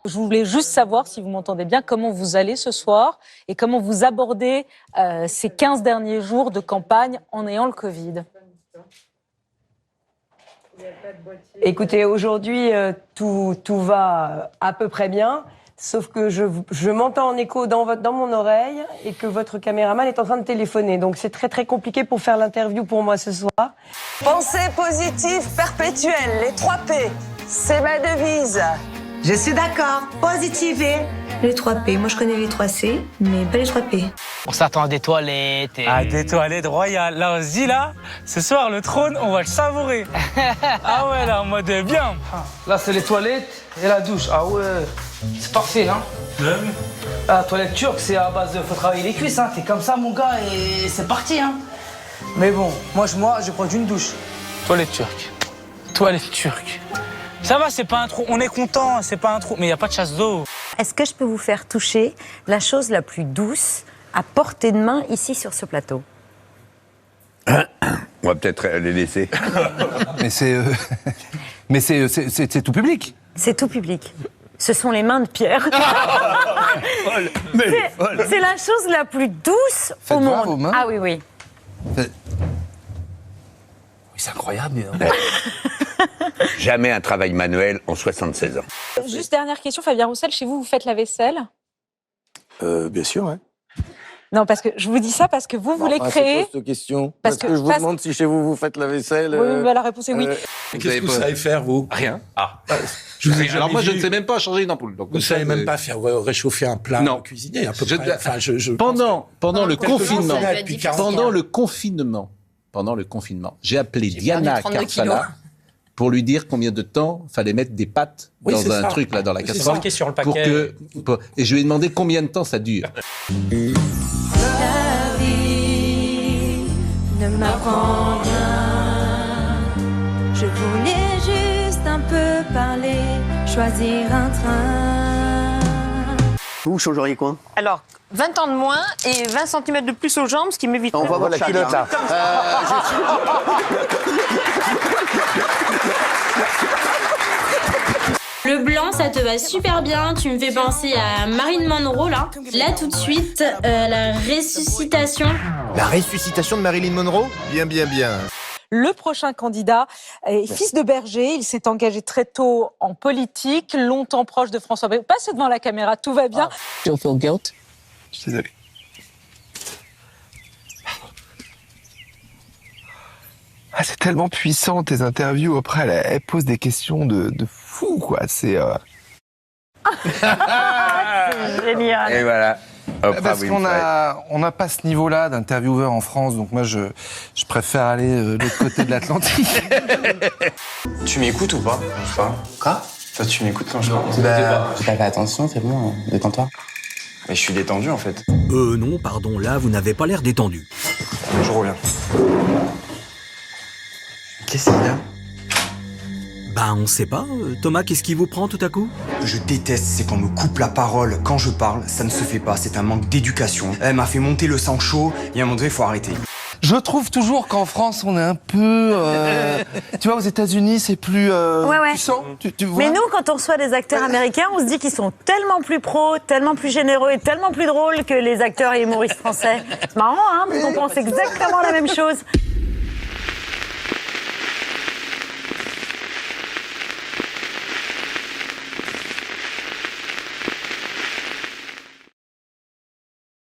Je voulais juste savoir, si vous m'entendez bien, comment vous allez ce soir et comment vous abordez ces 15 derniers jours de campagne en ayant le Covid. Écoutez, aujourd'hui, tout va à peu près bien, sauf que je m'entends en écho dans mon oreille et que votre caméraman est en train de téléphoner. Donc c'est très très compliqué pour faire l'interview pour moi ce soir. Pensée positive perpétuelle, les 3 P, c'est ma devise. Je suis d'accord, positiver. Les 3 P, moi je connais les 3 C, mais pas les 3 P. On s'attend à des toilettes et... Ah, des toilettes royales. Là, on se dit, là, ce soir, le trône, on va le savourer. Ah ouais, là, en mode bien. Là, c'est les toilettes et la douche. Ah ouais, c'est parfait, hein. La toilette turque, c'est à base de... Faut travailler les cuisses, hein. T'es comme ça, mon gars, et c'est parti, hein. Mais bon, moi, je prends une douche. Toilette turque. Toilette turque. Ça va, c'est pas un trou. On est content, c'est pas un trou. Mais il n'y a pas de chasse d'eau. Est-ce que je peux vous faire toucher la chose la plus douce à portée de main ici sur ce plateau? On va peut-être les laisser. Mais c'est tout public. C'est tout public. Ce sont les mains de Pierre. C'est la chose la plus douce au monde. Vos mains. Ah oui, oui. Oui, c'est incroyable. Jamais un travail manuel en 76 ans. Juste dernière question, Fabien Roussel, chez vous, vous faites la vaisselle? Bien sûr, ouais. Non, parce que je vous dis ça parce que vous voulez créer... C'est quoi cette question? Parce que je vous demande si chez vous, vous faites la vaisselle. Oui, bah, la réponse est oui. Qu'est-ce que vous savez faire, vous? Rien. Ah. Alors moi, je ne sais même pas changer une ampoule. Donc, Vous ne savez même pas faire réchauffer un plat cuisinier, à peu près. Enfin, Pendant le confinement, pendant le confinement, j'ai appelé Diana Carfala pour lui dire combien de temps fallait mettre des pâtes dans un truc là dans la casserole. C'est marqué sur le paquet. Et je lui ai demandé combien de temps ça dure. La vie ne m'apprend rien. Je voulais juste un peu parler, choisir un train. Vous changeriez quoi? Alors, 20 ans de moins et 20 cm de plus aux jambes, ce qui m'évite... On va voir la culotte, là. Le blanc, ça te va super bien. Tu me fais penser à Marilyn Monroe, là. Là, tout de suite, la ressuscitation. La ressuscitation de Marilyn Monroe? Bien, bien, bien. Le prochain candidat est fils de berger. Il s'est engagé très tôt en politique, longtemps proche de François Bayrou. Passez devant la caméra, tout va bien. Do you feel guilt? Je suis désolé. Ah, c'est tellement puissant, tes interviews. Après, elle pose des questions de fou, quoi. C'est... C'est génial. Et voilà. Parce qu'on n'a pas ce niveau-là d'intervieweur en France, donc moi je préfère aller de l'autre côté de l'Atlantique. Tu m'écoutes ou pas? Quoi? Toi, tu m'écoutes quand je parle? J'ai pas fait attention, c'est bon, détends-toi. Mais je suis détendu, en fait. Non, pardon, là, vous n'avez pas l'air détendu. Je reviens. Qu'est-ce qu'il y a? Bah, on sait pas. Thomas, qu'est-ce qui vous prend tout à coup? Je déteste, c'est qu'on me coupe la parole quand je parle. Ça ne se fait pas, c'est un manque d'éducation. Elle m'a fait monter le sang chaud, et à un moment donné, il faut arrêter. Je trouve toujours qu'en France, on est un peu... tu vois, aux États-Unis, c'est plus puissant. Tu vois. Mais nous, quand on reçoit des acteurs américains, on se dit qu'ils sont tellement plus pros, tellement plus généreux et tellement plus drôles que les acteurs et humoristes français. C'est marrant, hein, parce qu'on pense exactement la même chose.